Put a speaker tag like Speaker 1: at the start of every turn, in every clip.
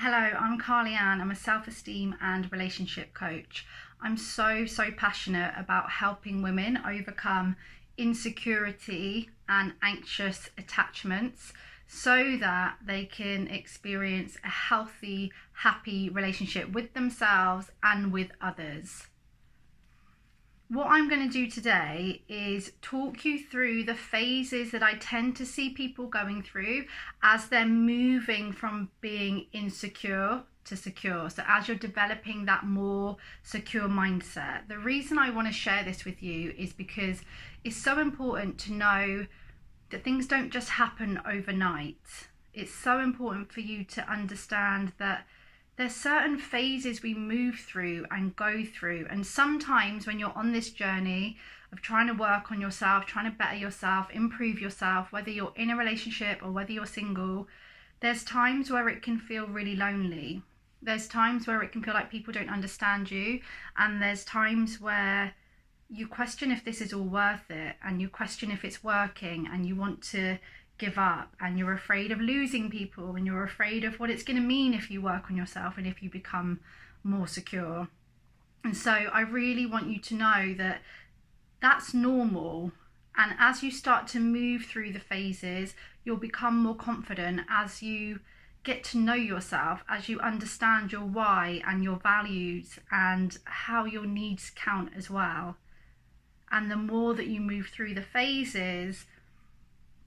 Speaker 1: Hello, I'm Carly Ann. I'm a self-esteem and relationship coach. I'm so passionate about helping women overcome insecurity and anxious attachments so that they can experience a healthy, happy relationship with themselves and with others. What I'm going to do today is talk you through the phases that I tend to see people going through as they're moving from being insecure to secure. So as you're developing that more secure mindset, the reason I want to share this with you is because it's so important to know that things don't just happen overnight. It's so important for you to understand that there's certain phases we move through and go through, and sometimes when you're on this journey of trying to work on yourself, trying to better yourself, improve yourself, whether you're in a relationship or whether you're single, there's times where it can feel really lonely. There's times where it can feel like people don't understand you, and there's times where you question if this is all worth it, and you question if it's working, and you want to give up, and you're afraid of losing people, and you're afraid of what it's going to mean if you work on yourself and if you become more secure. And so I really want you to know that that's normal, and as you start to move through the phases, you'll become more confident as you get to know yourself, as you understand your why and your values and how your needs count as well. And the more that you move through the phases,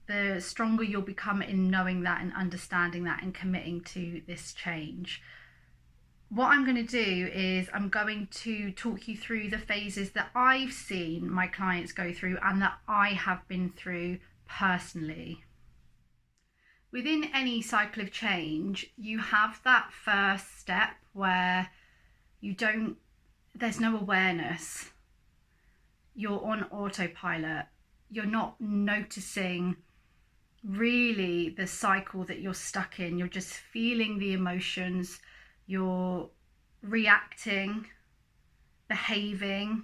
Speaker 1: the stronger you'll become in knowing that and understanding that and committing to this change. What I'm going to do is I'm going to talk you through the phases that I've seen my clients go through and that I have been through personally. Within any cycle of change, you have that first step where there's no awareness. You're on autopilot. You're not noticing really the cycle that you're stuck in. You're just feeling the emotions, you're reacting, behaving,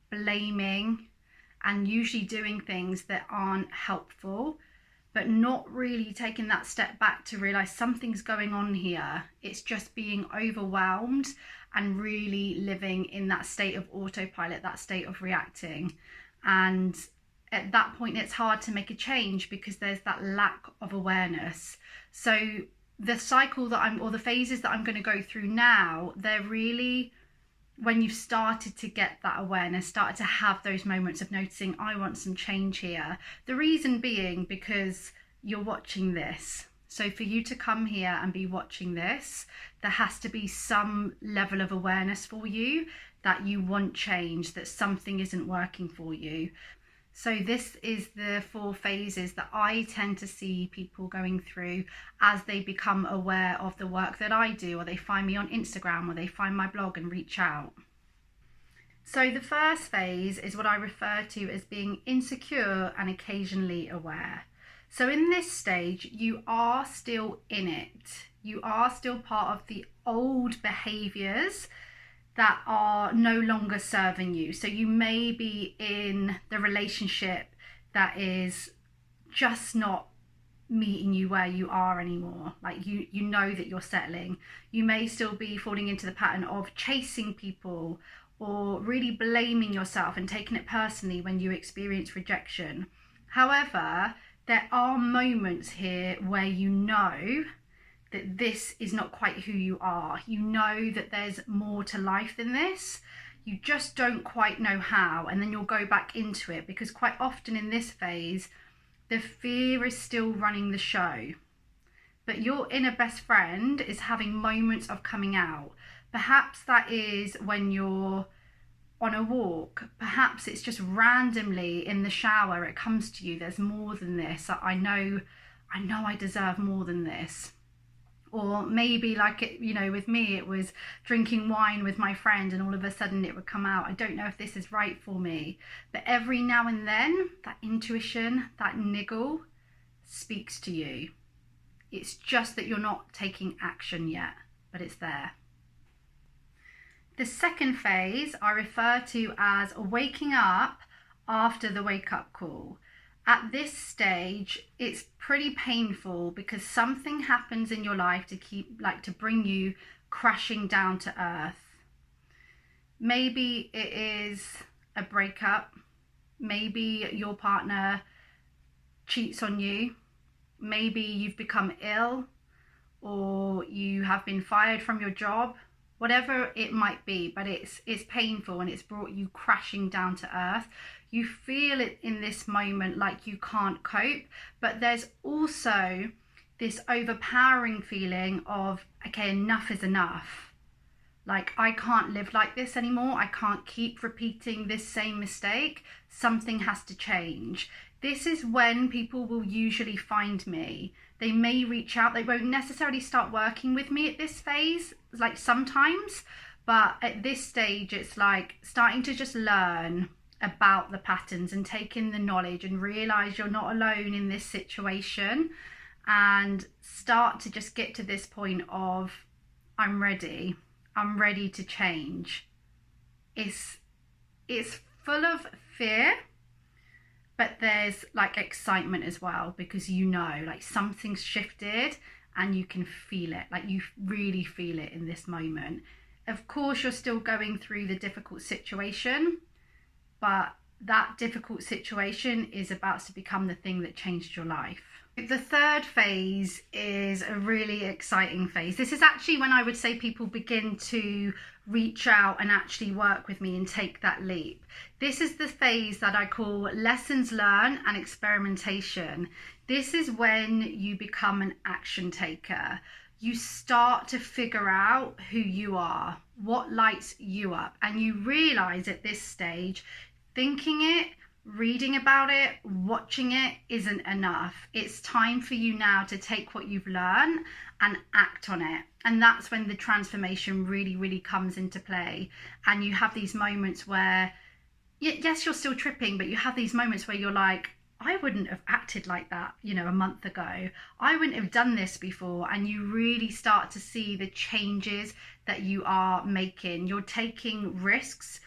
Speaker 1: blaming, and usually doing things that aren't helpful, but not really taking that step back to realize something's going on here. It's just being overwhelmed and really living in that state of autopilot, that state of reacting. And at that point, it's hard to make a change because there's that lack of awareness. So the cycle the phases that I'm going to go through now, they're really when you've started to get that awareness, started to have those moments of noticing, I want some change here. The reason being because you're watching this. So for you to come here and be watching this, there has to be some level of awareness for you that you want change, that something isn't working for you. So this is the 4 phases that I tend to see people going through as they become aware of the work that I do, or they find me on Instagram, or they find my blog and reach out. So the first phase is what I refer to as being insecure and occasionally aware. So in this stage, you are still in it. You are still part of the old behaviors that are no longer serving you. So you may be in the relationship that is just not meeting you where you are anymore. Like you know that you're settling. You may still be falling into the pattern of chasing people or really blaming yourself and taking it personally when you experience rejection. However, there are moments here where you know that this is not quite who you are. You know that there's more to life than this. You just don't quite know how, and then you'll go back into it, because quite often in this phase, the fear is still running the show. But your inner best friend is having moments of coming out. Perhaps that is when you're on a walk. Perhaps it's just randomly in the shower, it comes to you, there's more than this. I know I deserve more than this. Or maybe with me, it was drinking wine with my friend and all of a sudden it would come out. I don't know if this is right for me. But every now and then, that intuition, that niggle speaks to you. It's just that you're not taking action yet, but it's there. The second phase I refer to as waking up after the wake-up call. At this stage, it's pretty painful because something happens in your life to bring you crashing down to earth. Maybe it is a breakup. Maybe your partner cheats on you. Maybe you've become ill, or you have been fired from your job. Whatever it might be, but it's painful and it's brought you crashing down to earth. You feel it in this moment like you can't cope, but there's also this overpowering feeling of, okay, enough is enough. Like, I can't live like this anymore. I can't keep repeating this same mistake. Something has to change. This is when people will usually find me. They may reach out. They won't necessarily start working with me at this phase, like sometimes, but at this stage, it's like starting to just learn about the patterns and take in the knowledge and realize you're not alone in this situation, and start to just get to this point of, I'm ready to change. It's full of fear, but there's like excitement as well, because you know, like, something's shifted and you can feel it. Like, you really feel it in this moment. Of course, you're still going through the difficult situation, but that difficult situation is about to become the thing that changed your life. The third phase is a really exciting phase. This is actually when I would say people begin to reach out and actually work with me and take that leap. This is the phase that I call lessons learned and experimentation. This is when you become an action taker. You start to figure out who you are, what lights you up, and you realize at this stage, thinking it, reading about it, watching it isn't enough. It's time for you now to take what you've learned and act on it. And that's when the transformation really, really comes into play. And you have these moments where, yes, you're still tripping, but you have these moments where you're like, I wouldn't have acted like that, a month ago. I wouldn't have done this before. And you really start to see the changes that you are making. You're taking risks.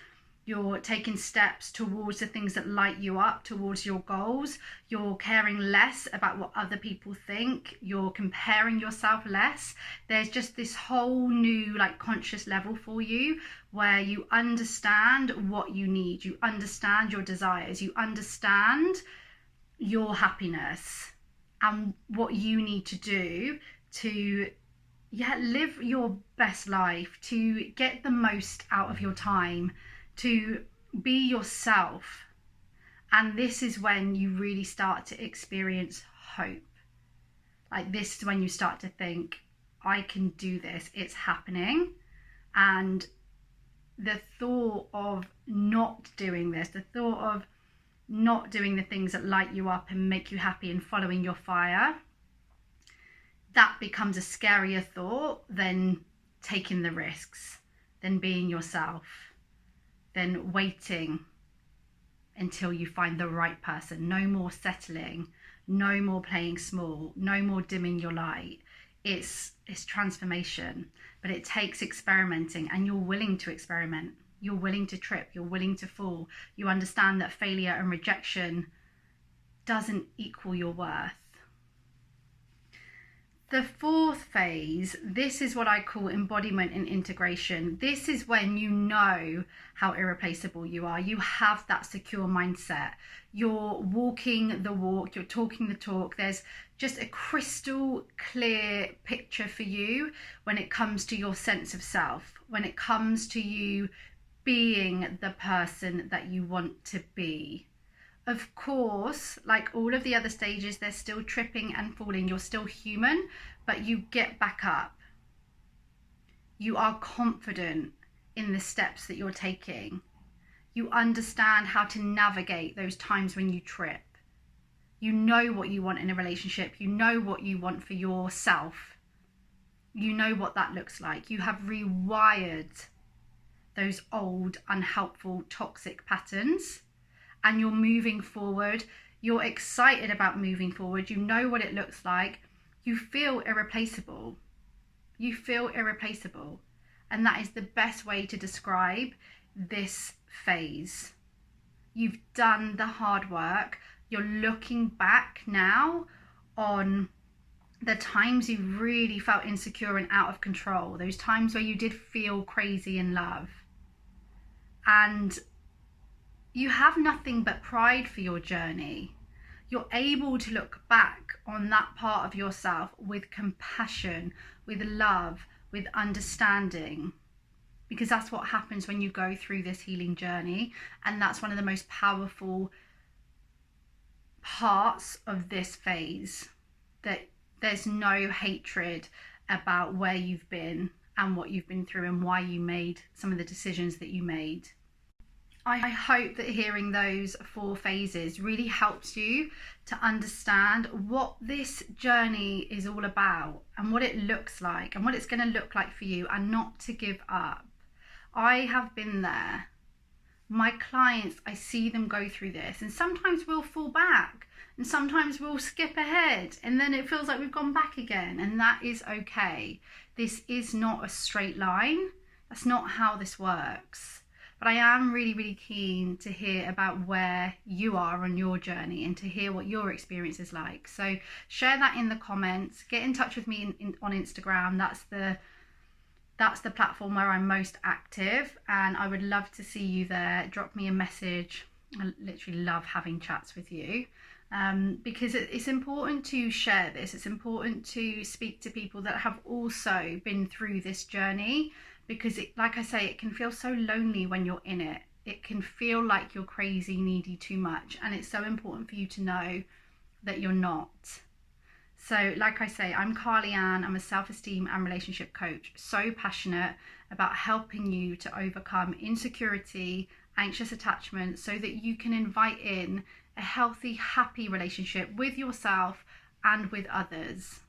Speaker 1: You're taking steps towards the things that light you up, towards your goals. You're caring less about what other people think. You're comparing yourself less. There's just this whole new, conscious level for you where you understand what you need. You understand your desires. You understand your happiness and what you need to do to live your best life, to get the most out of your time, to be yourself. And this is when you really start to experience hope. Like, this is when you start to think, I can do this, it's happening. And the thought of not doing this, the thought of not doing the things that light you up and make you happy and following your fire, that becomes a scarier thought than taking the risks, than being yourself, than waiting until you find the right person. No more settling, no more playing small, no more dimming your light. It's transformation, but it takes experimenting, and you're willing to experiment. You're willing to trip, you're willing to fall. You understand that failure and rejection doesn't equal your worth. The fourth phase, this is what I call embodiment and integration. This is when you know how irreplaceable you are. You have that secure mindset. You're walking the walk, you're talking the talk. There's just a crystal clear picture for you when it comes to your sense of self, when it comes to you being the person that you want to be. Of course, like all of the other stages, they're still tripping and falling. You're still human, but you get back up. You are confident in the steps that you're taking. You understand how to navigate those times when you trip. You know what you want in a relationship. You know what you want for yourself. You know what that looks like. You have rewired those old, unhelpful, toxic patterns, and you're moving forward. You're excited about moving forward. You know what it looks like. You feel irreplaceable. You feel irreplaceable. And that is the best way to describe this phase. You've done the hard work. You're looking back now on the times you really felt insecure and out of control, those times where you did feel crazy in love. And you have nothing but pride for your journey. You're able to look back on that part of yourself with compassion, with love, with understanding, because that's what happens when you go through this healing journey. And that's one of the most powerful parts of this phase, that there's no hatred about where you've been and what you've been through and why you made some of the decisions that you made. I hope that hearing those 4 phases really helps you to understand what this journey is all about and what it looks like and what it's going to look like for you, and not to give up. I have been there. My clients, I see them go through this, and sometimes we'll fall back and sometimes we'll skip ahead, and then it feels like we've gone back again, and that is okay. This is not a straight line. That's not how this works. But I am really, really keen to hear about where you are on your journey and to hear what your experience is like. So share that in the comments. Get in touch with me on Instagram. That's the platform where I'm most active, and I would love to see you there. Drop me a message. I literally love having chats with you, because it's important to share this. It's important to speak to people that have also been through this journey, because like I say, it can feel so lonely when you're in it. It can feel like you're crazy, needy, too much, and it's so important for you to know that you're not. So like I say, I'm Carly Ann. I'm a self-esteem and relationship coach, so passionate about helping you to overcome insecurity, anxious attachment, so that you can invite in a healthy, happy relationship with yourself and with others.